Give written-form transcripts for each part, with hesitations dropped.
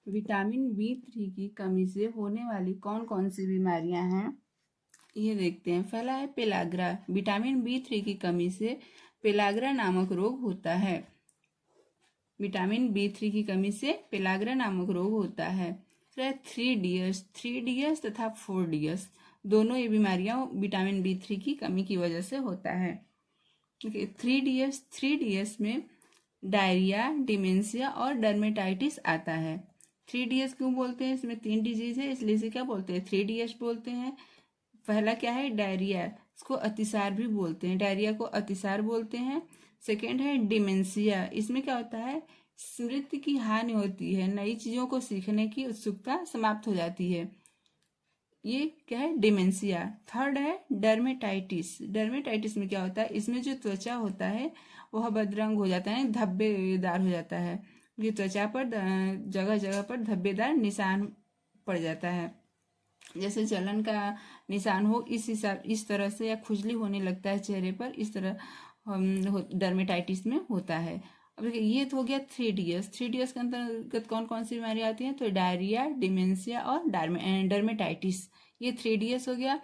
Vitamin B3 की कमी से होने वाली कौन कौन सी बीमारियां हैं, ये देखते हैं। पहला है पेलाग्रा। विटामिन बी3 की कमी से पेलाग्रा नामक रोग होता है। विटामिन बी3 की कमी से पेलाग्रा नामक रोग होता है। फिर 3DS तथा 4DS दोनों ये बीमारियां विटामिन बी3 की कमी की वजह से होता है। 3DS में डायरिया, डिमेंशिया और डर्मेटाइटिस आता है। 3DS क्यों बोलते हैं? इसमें 3 डिजीज है, इसलिए इसे क्या बोलते हैं? 3DS बोलते हैं। पहला क्या है? डायरिया, इसको अतिसार भी बोलते हैं, डायरिया को अतिसार बोलते हैं। सेकेंड है डिमेंशिया, इसमें क्या होता है? स्मृति की हानि होती है, नई चीजों को सीखने की उत्सुकता समाप्त हो जाती है, ये क्या है? डिमेंशिया। थर्ड है डर्मेटाइटिस। डर्मेटाइटिस में क्या होता है? इसमें जो त्वचा होता है वह बदरंग हो जाता है, धब्बेदार हो जाता है, ये त्वचा पर जगह जगह पर धब्बेदार निशान पड़ जाता है, जैसे जलन का निशान हो इस तरह से, या खुजली होने लगता है चेहरे पर, इस तरह डर्मेटाइटिस में होता है। अब देखिए, ये तो हो गया 3DS। 3DS के अंतर्गत कौन कौन सी बीमारी आती हैं? तो डायरिया, डिमेंशिया और डर्मेटाइटिस, ये 3DS हो गया।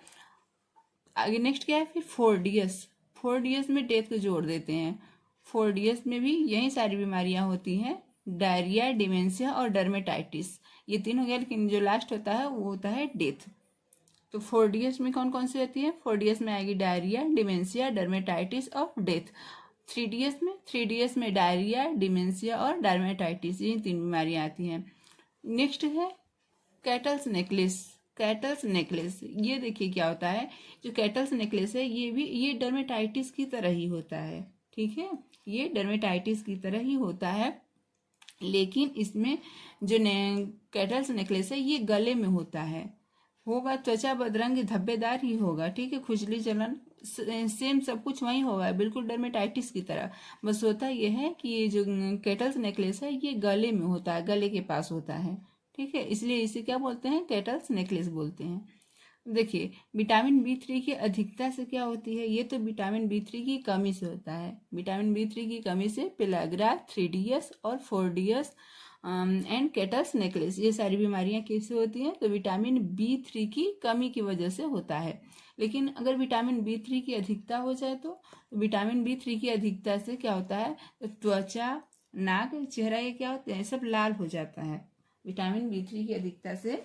आगे नेक्स्ट क्या है? फिर 4DS। 4DS में डेथ को जोड़ देते हैं। 4DS में भी यही सारी बीमारियां होती हैं, डायरिया, डिमेंशिया और डर्मेटाइटिस, ये 3 हो गया। लेकिन जो लास्ट होता है वो होता है डेथ। तो 4DS में कौन कौन सी होती है? 4DS में आएगी डायरिया, डिमेंशिया, डर्मेटाइटिस और डेथ। 3DS में डायरिया, डिमेंशिया और डर्मेटाइटिस, ये 3 बीमारियां आती हैं। नेक्स्ट है कैटल्स नेकलेस। कैटल्स नेकलेस, ये देखिए क्या होता है? जो कैटल्स नेकलेस है ये डर्मेटाइटिस की तरह ही होता है, ठीक है, ये डर्मेटाइटिस की तरह ही होता है, लेकिन इसमें जो कैटल्स नेकलेस है ये गले में होता है, होगा त्वचा बदरंग धब्बेदार ही होगा, ठीक है, खुजली जलन सेम सब कुछ वही होगा, बिल्कुल डर्मेटाइटिस की तरह। बस होता यह है कि ये जो कैटल्स नेकलेस है ये गले में होता है, गले के पास होता है, ठीक है, इसलिए इसे क्या बोलते हैं? कैटल्स नेकलेस बोलते हैं। देखिए, विटामिन बी3 की अधिकता से क्या होती है? ये तो विटामिन बी3 की कमी से होता है। विटामिन बी3 की कमी से पेलाग्रा, 3DS और 4DS एंड कैटल्स नेकलेस, ये सारी बीमारियां कैसे होती हैं? तो विटामिन बी3 की कमी की वजह से होता है। लेकिन अगर विटामिन बी3 की अधिकता हो जाए तो विटामिन बी3 की अधिकता से क्या होता है? तो त्वचा, नाक, चेहरा, ये क्या होते हैं? सब लाल हो जाता है। विटामिन बी3 की अधिकता से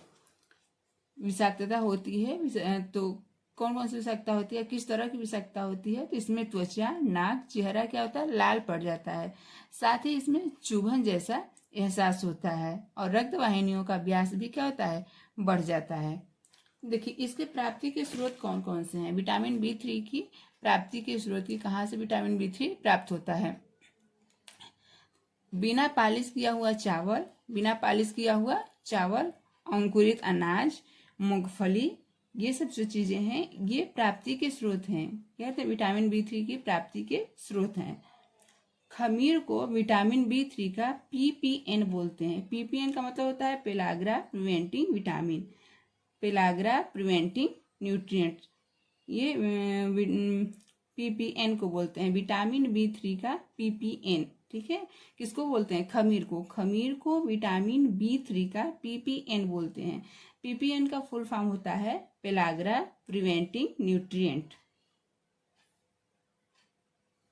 विषाक्तता होती है। तो कौन कौन सी विषाक्तता होती है, किस तरह की विषाक्तता होती है? तो इसमें त्वचा, नाक, चेहरा क्या होता है? लाल पड़ जाता है। साथ ही इसमें चुभन जैसा एहसास होता है और रक्त वाहिनियों का व्यास भी क्या होता है? बढ़ जाता है। देखिए, इसके प्राप्ति के स्रोत कौन कौन से हैं? विटामिन बी3 की प्राप्ति के स्रोत की कहाँ से विटामिन बी3 प्राप्त होता है? बिना पालिश किया हुआ चावल, बिना पालिश किया हुआ चावल, अंकुरित अनाज, मूंगफली, ये सब जो चीजें हैं ये प्राप्ति के स्रोत हैं, क्या है? विटामिन बी3 की प्राप्ति के स्रोत हैं। खमीर को विटामिन बी3 का पीपीएन बोलते हैं। पीपीएन का मतलब होता है pellagra preventing vitamin, pellagra preventing nutrient, ये पीपीएन को बोलते हैं, विटामिन बी3 का पीपीएन, ठीक है। किसको बोलते हैं? खमीर को। खमीर को विटामिन बी3 का पीपीएन बोलते हैं। पीपीएन का फुल फॉर्म होता है पेलाग्रा प्रिवेंटिंग न्यूट्रिएंट।